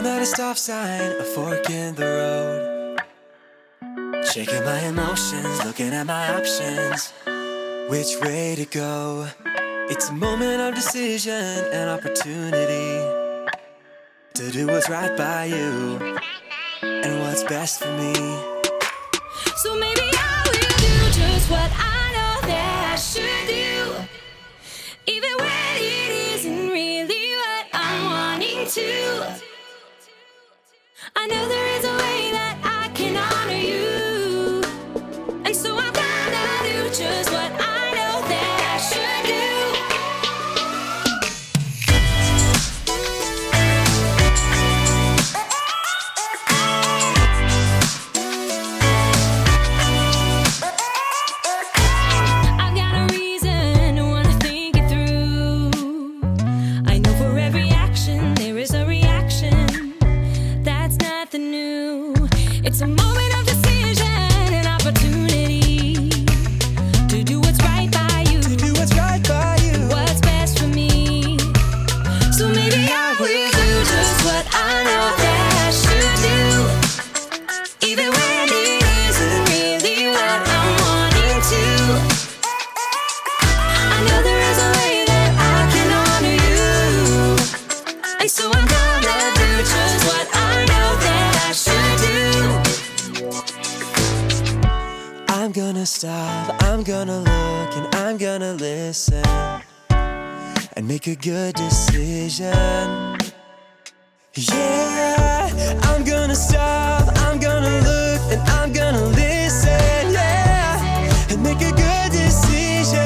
I'm at a stop sign, a fork in the road. Shaking my emotions, looking at my options. Which way to go? It's a moment of decision and opportunity to do what's right by you and what's best for me. So maybe I will do just what I know that I should do, even when it isn't really what I'm wanting to. I know there is a way that I can honor you, and so I'm gonna do just what I know that I should do. I've got a reason to wanna think it through. I know for every action there is a reaction. That's nothing new. It's a moment of decision and opportunity to do what's right by you, To do what's right by you. what's best for me. So maybe I will do just what I know that I should do, even when it isn't really what I'm wanting to. I know there is a way that I can honor you, and so I'm gonna do just what I know that I should do. I'm gonna stop, I'm gonna look, and I'm gonna listen and make a good decision. Yeah, I'm gonna stop, I'm gonna look, and I'm gonna listen, yeah, and make a good decision.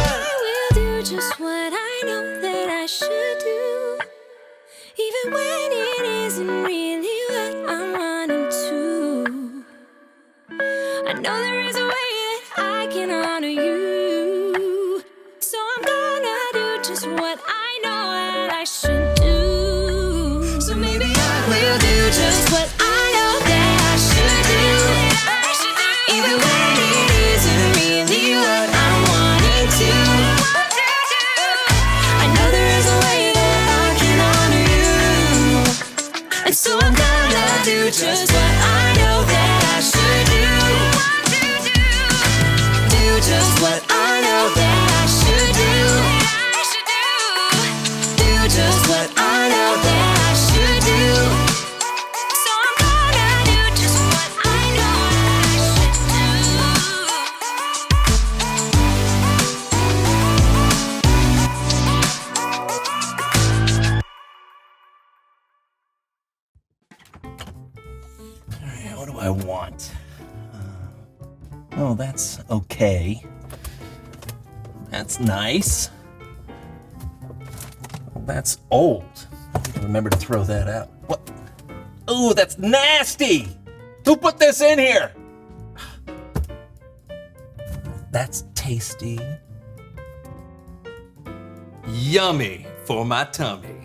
I will do just what I know that I should do, even when it isn't really what I'm wanting to. I know there is a way that I can honor you, so I'm gonna do just what I know that I should do. So maybe I will do just what I know that I should do, even when it isn't really what I'm wanting to. I know there is a way that I can honor you, and so I'm gonna do just what I know that I should do. Do just what I know that I should do. Do just what I know that I should do. So I'm gonna do just what I know I should All right, what do I want? Oh, that's okay. That's nice. Well, that's old. I need to remember to throw that out. What? Ooh, that's nasty! Who put this in here? That's tasty. Yummy for my tummy.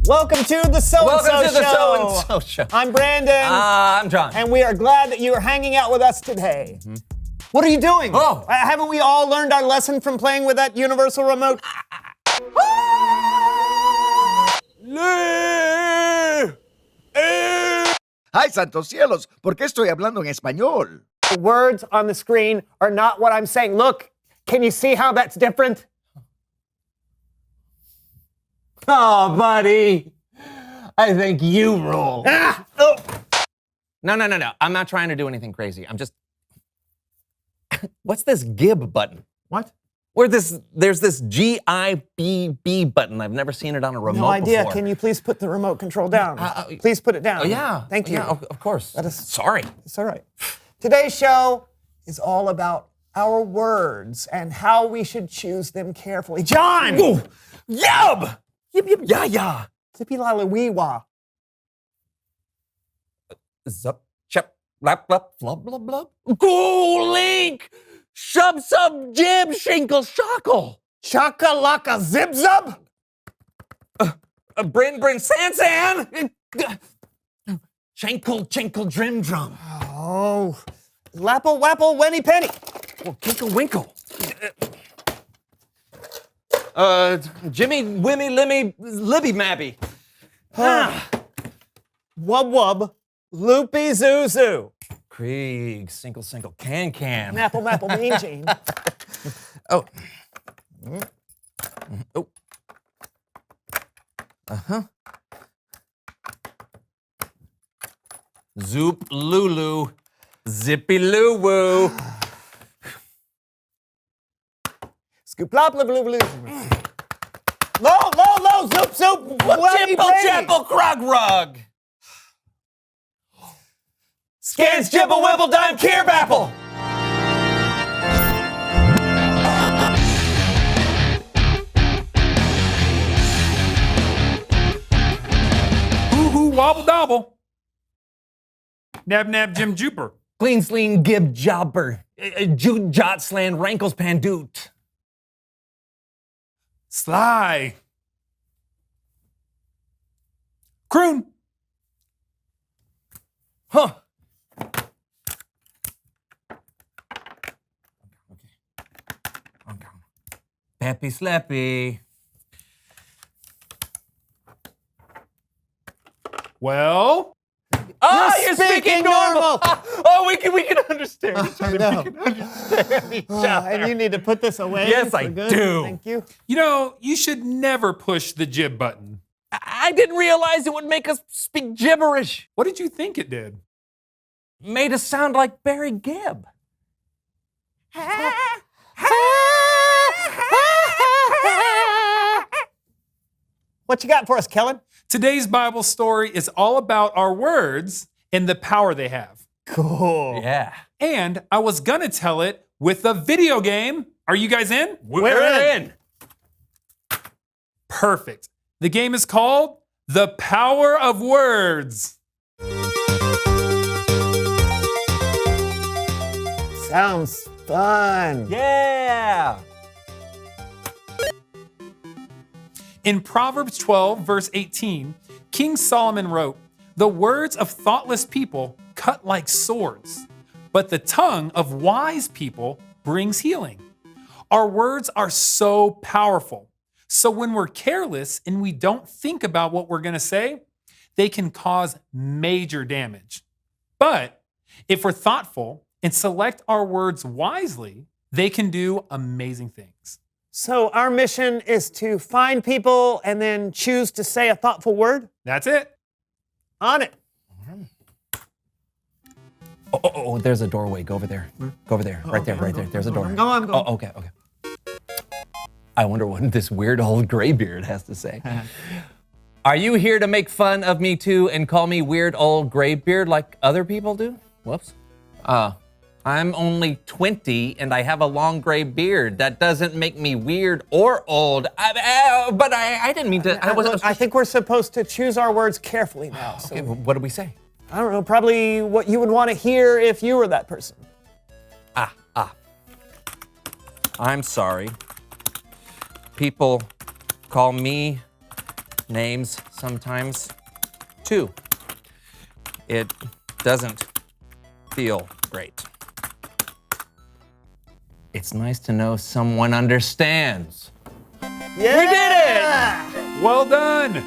Welcome to the So-and-So Welcome to the Show. So-and-So Show. I'm Brandon, I'm John. and we are glad that you are hanging out with us today. What are you doing? Oh. Haven't we all learned our lesson from playing with that universal remote? ¡Ay, santos cielos! ¿Por qué estoy hablando en español? The words on the screen are not what I'm saying. Look, can you see how that's different? Oh, buddy. I think you rule. No. I'm not trying to do anything crazy. I'm just. What's this GIB button? What? There's this GIBB button. I've never seen it on a remote No idea. before. Can you please put the remote control down? Please put it down. Oh, yeah. Thank you. Yeah, of course. That is- Sorry. It's all right. Today's show is all about our words and how we should choose them carefully. John! Ooh, yub! Yip, yip, ya, ya. Zippy lala wee wah. Zup, chup, lap, lap, flub, blub, blub. Go, Link! Shub, sub, jib, shinkle, shockle. Chaka laka zip zub? Bryn, San. Chinkle, Drim Drum. Oh, Lapple, Wapple, Wenny Penny. Well, Kinkle Winkle. Jimmy, Wimmy, Limmy, Libby Mabby. Wub Wub, Loopy Zoo Zoo. Krieg, Sinkle, Can. Apple, Mapple, Mean Gene. Oh. Oh. Uh-huh. Zoop Lulu, Zippy Loo Woo. Scoop, plop, blub, blub, blub. Low, zoop, zoop. Wenny Chipple, Penny. Chapple, Krog Rug. Scans, Jibble, Wibble, Dime, Keerbapple. Hoo-hoo, wobble dobble. Nab, Jim Juper. Clean, Sleen, Gib, Jobber. Jute, Jot, Slan, Rankles, Pandoot. Sly. Croon. Huh. Okay. Peppy Slappy. Well, You're speaking normal. Oh, we can understand each other. know. We can understand each other. And you need to put this away. Yes, for I good. do. Thank you. you know, you should never push the jib button. I didn't realize it would make us speak gibberish. What did you think it did? Made us sound like Barry Gibb. What you got for us, Kellen? Today's Bible story is all about our words and the power they have. Cool. Yeah. And I was gonna tell it with a video game. Are you guys in? We're in. Perfect. The game is called The Power of Words. Sounds fun. Yeah. In Proverbs 12, verse 18, King Solomon wrote, "The words of thoughtless people cut like swords, but the tongue of wise people brings healing." Our words are so powerful. So when we're careless and we don't think about what we're going to say, they can cause major damage. But if we're thoughtful and select our words wisely, they can do amazing things. So our mission is to find people and then choose to say a thoughtful word? That's it. On it. Oh, there's a doorway. Go over there. Go over there. Right there. There's a door. I'm going. Oh, okay. I wonder what this weird old graybeard has to say. Are you here to make fun of me too and call me weird old graybeard like other people do? Whoops. I'm only 20 and I have a long gray beard. That doesn't make me weird or old. But I didn't mean to. I think we're supposed to choose our words carefully now. So Okay, what did we say? I don't know, probably what you would want to hear if you were that person. I'm sorry. People call me names sometimes too. It doesn't feel great. It's nice to know someone understands. Yeah! We did it! Well done.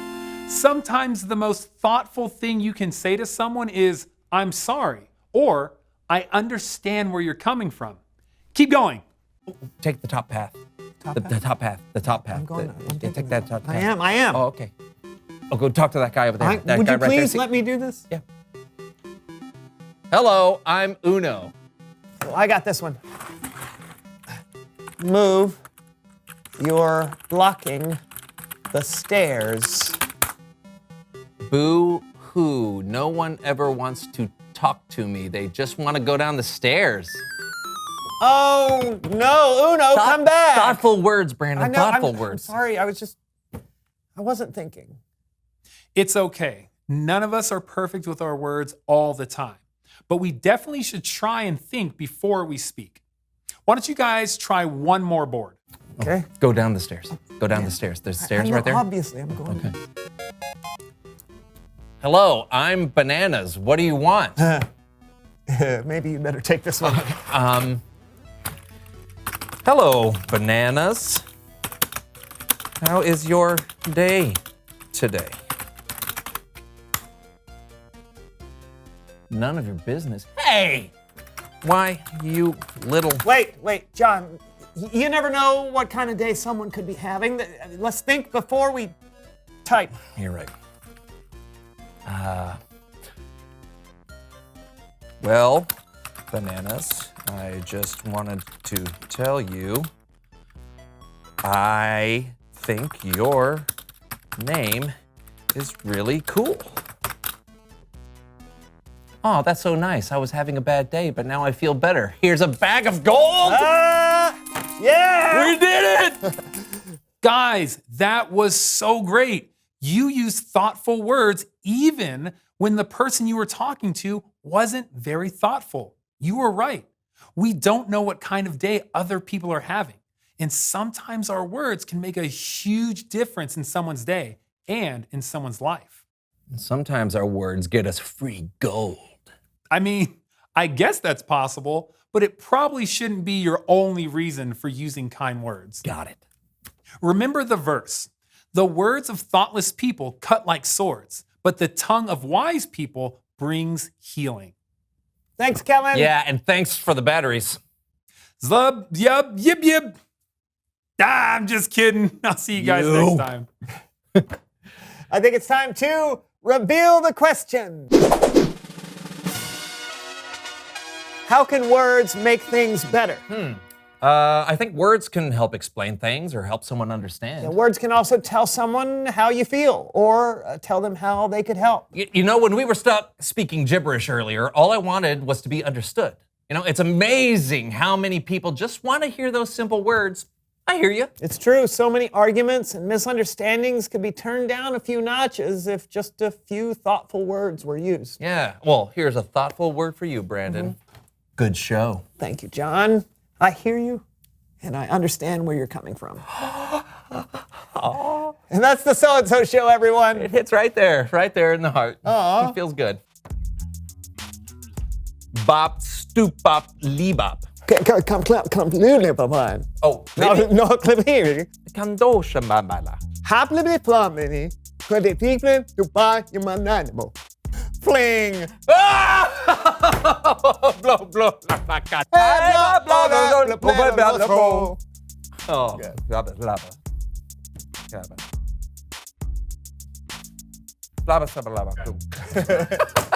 Sometimes the most thoughtful thing you can say to someone is, "I'm sorry," or "I understand where you're coming from." Keep going. Take the top path. The top path. I'm going. Take that top path. I am. Oh, okay. Oh, go talk to that guy over there. That Would guy you right there. please See- let me do this? Yeah. Hello, I'm Uno. Well, I got this one. Move. You're blocking the stairs. Boo hoo. No one ever wants to talk to me. They just want to go down the stairs. Oh, no, Uno, come back. Thoughtful words, I Brandon. know, Thoughtful I'm words. sorry, I wasn't thinking. It's okay. None of us are perfect with our words all the time, but we definitely should try and think before we speak. Why don't you guys try one more board? Okay. Go down the stairs. Go down the stairs. There's stairs I know, right there. Obviously, I'm going. Okay. Hello, I'm Bananas. What do you want? Maybe you better take this one. Hello, Bananas. How is your day today? None of your business. Hey! Why, you little... Wait, John. You never know what kind of day someone could be having. Let's think before we type. You're right. Well, Bananas, I just wanted to tell you, I think your name is really cool. Oh, that's so nice. I was having a bad day, but now I feel better. Here's a bag of gold. Yeah! We did it! Guys, that was so great. You used thoughtful words even when the person you were talking to wasn't very thoughtful. You were right. We don't know what kind of day other people are having. And sometimes our words can make a huge difference in someone's day and in someone's life. Sometimes our words get us free gold. I mean, I guess that's possible, but it probably shouldn't be your only reason for using kind words. Got it. Remember the verse. The words of thoughtless people cut like swords, but the tongue of wise people brings healing. Thanks, Kellen. Yeah, and thanks for the batteries. Zlub, yub, yib, yib. I'm just kidding. I'll see you guys next time. I think it's time to reveal the question. How can words make things better? I think words can help explain things or help someone understand. Words can also tell someone how you feel or tell them how they could help. You know, when we were stuck speaking gibberish earlier, all I wanted was to be understood. You know, it's amazing how many people just want to hear those simple words. I hear you. It's true. So many arguments and misunderstandings could be turned down a few notches if just a few thoughtful words were used. Yeah, well, here's a thoughtful word for you, Brandon. Good show. Thank you, John. I hear you, and I understand where you're coming from. And that's the So-and-So Show, everyone. It hits right there in the heart. It feels good. Bop, stoop, bop, lee bop. Come, Papa. Oh, No, clip here. Kandosha babala. Happily plumbing, could the people to buy your mananimo. Fling. Blow, blow, la cat. Oh, blabba, blabba. Blabba, blabba, blabba.